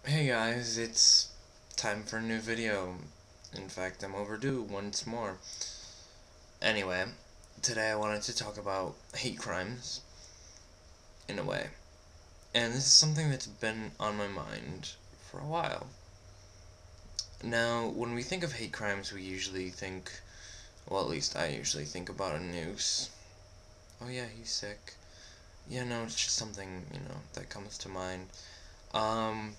Hey guys, it's time for a new video. In fact, I'm overdue once more. Anyway, today I wanted to talk about hate crimes, in a way. And this is something that's been on my mind for a while. Now, when we think of hate crimes, we usually think, well, at least I usually think about a noose. Oh yeah, he's sick. Yeah, no, it's just something, that comes to mind. Um,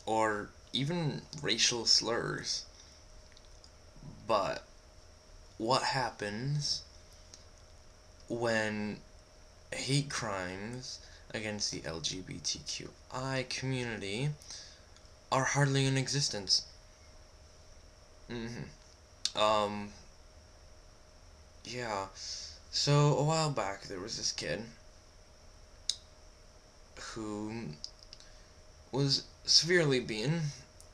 or even racial slurs. But what happens when hate crimes against the LGBTQI community are hardly in existence? Um, yeah. So, a while back, there was this kid who was severely beaten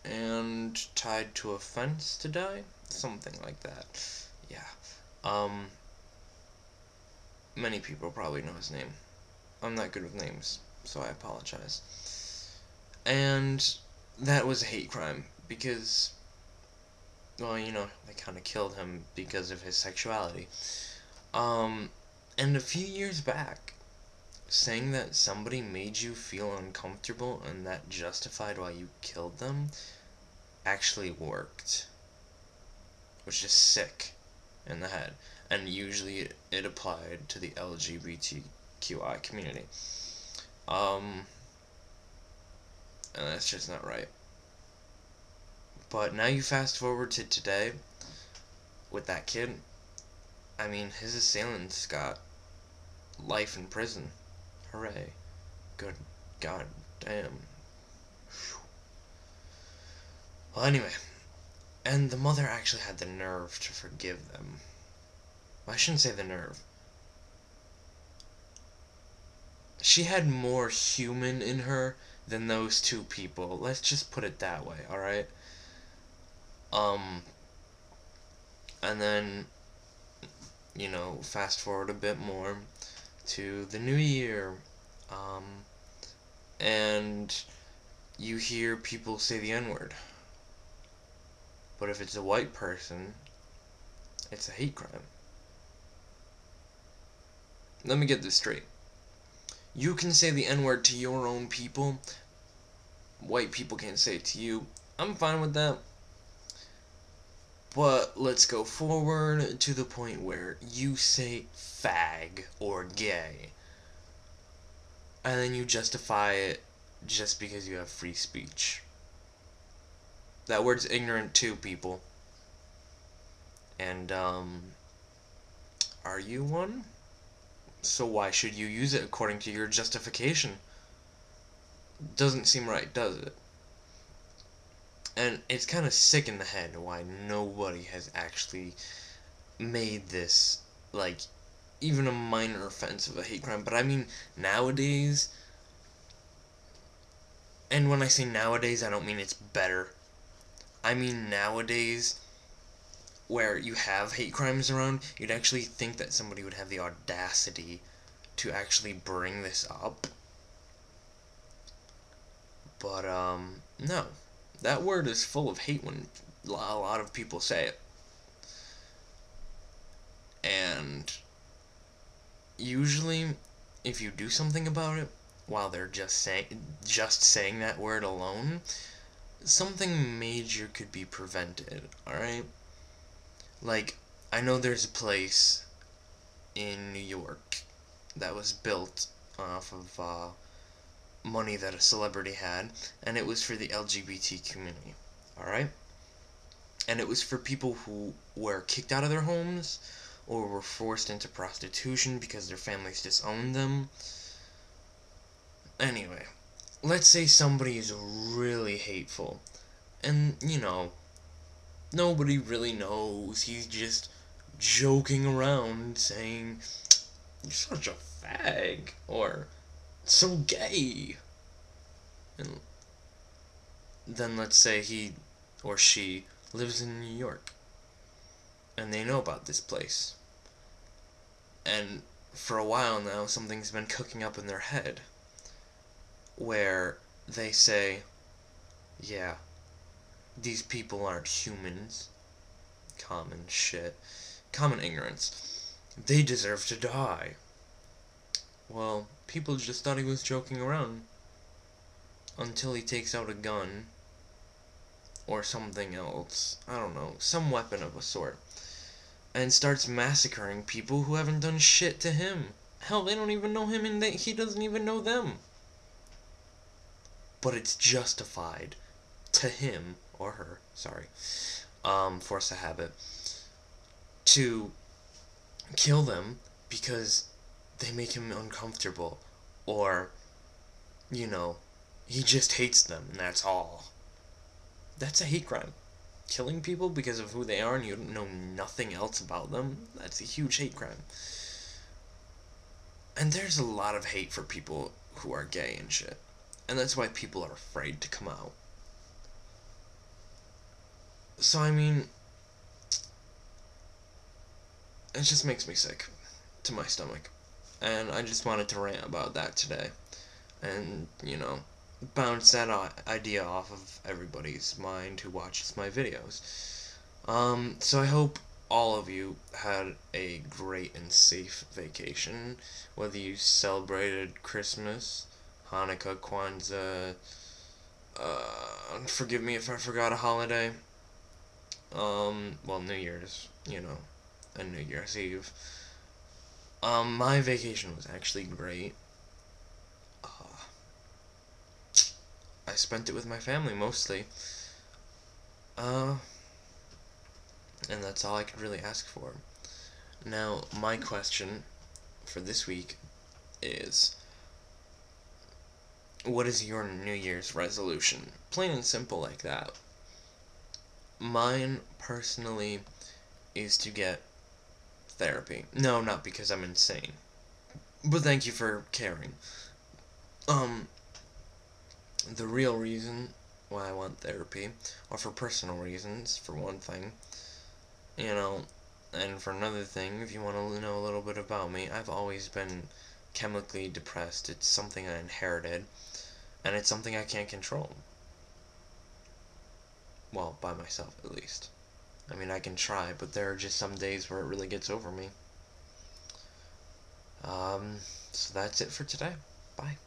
and tied to a fence to die. Something like that. Yeah. Um, Many people probably know his name. I'm not good with names, so I apologize. And that was a hate crime because, well, they kind of killed him because of his sexuality. Um, and a few years back, saying that somebody made you feel uncomfortable and that justified why you killed them actually worked, which is sick in the head. And usually it applied to the LGBTQI community. Um, and that's just not right. But now you fast forward to today with that kid. I mean, his assailants got life in prison. Hooray. Good god damn. Well, anyway. And the mother actually had the nerve to forgive them. Well, I shouldn't say the nerve. She had more human in her than those two people. Let's just put it that way, alright? Um, and then, fast forward a bit more to the new year. Um, and you hear people say the N word. But if it's a white person, it's a hate crime. Let me get this straight. You can say the N word to your own people, white people can't say it to you. I'm fine with that. But let's go forward to the point where you say fag or gay. And then you justify it just because you have free speech. That word's ignorant too, people. And, are you one? So why should you use it according to your justification? Doesn't seem right, does it? And it's kind of sick in the head why nobody has actually made this, like, even a minor offense of a hate crime. But I mean, nowadays, and when I say nowadays, I don't mean it's better. I mean nowadays, where you have hate crimes around, you'd actually think that somebody would have the audacity to actually bring this up. But, no. That word is full of hate when a lot of people say it. And usually, if you do something about it, while they're just saying that word alone, something major could be prevented, alright? Like, I know there's a place in New York that was built off of money that a celebrity had, and it was for the LGBT community, alright? And it was for people who were kicked out of their homes or were forced into prostitution because their families disowned them. Anyway, let's say somebody is really hateful, and, nobody really knows. He's just joking around saying, "You're such a fag," or "so gay." And then let's say he or she lives in New York, and they know about this place. And for a while now, something's been cooking up in their head where they say, yeah, these people aren't humans. Common shit. Common ignorance. They deserve to die. Well, people just thought he was joking around. Until he takes out a gun. Or something else. I don't know. Some weapon of a sort. And starts massacring people who haven't done shit to him. Hell, they don't even know him and he doesn't even know them. But it's justified to him, or her, sorry, force a habit, to kill them because they make him uncomfortable, or, you know, he just hates them, and that's all. That's a hate crime. Killing people because of who they are and you know nothing else about them, that's a huge hate crime. And there's a lot of hate for people who are gay and shit. And that's why people are afraid to come out. So, I mean, it just makes me sick to my stomach. And I just wanted to rant about that today. And, you know, bounce that idea off of everybody's mind who watches my videos. So I hope all of you had a great and safe vacation, whether you celebrated Christmas, Hanukkah, Kwanzaa, forgive me if I forgot a holiday, well, New Year's, you know, and New Year's Eve. My vacation was actually great. I spent it with my family, mostly. And that's all I could really ask for. Now, my question for this week is, what is your New Year's resolution? Plain and simple like that. Mine, personally, is to get therapy. No, not because I'm insane. But thank you for caring. The real reason why I want therapy, or for personal reasons, for one thing, you know, and for another thing, if you want to know a little bit about me, I've always been chemically depressed. It's something I inherited, and it's something I can't control. Well, by myself, at least. I mean, I can try, but there are just some days where it really gets over me. So that's it for today. Bye.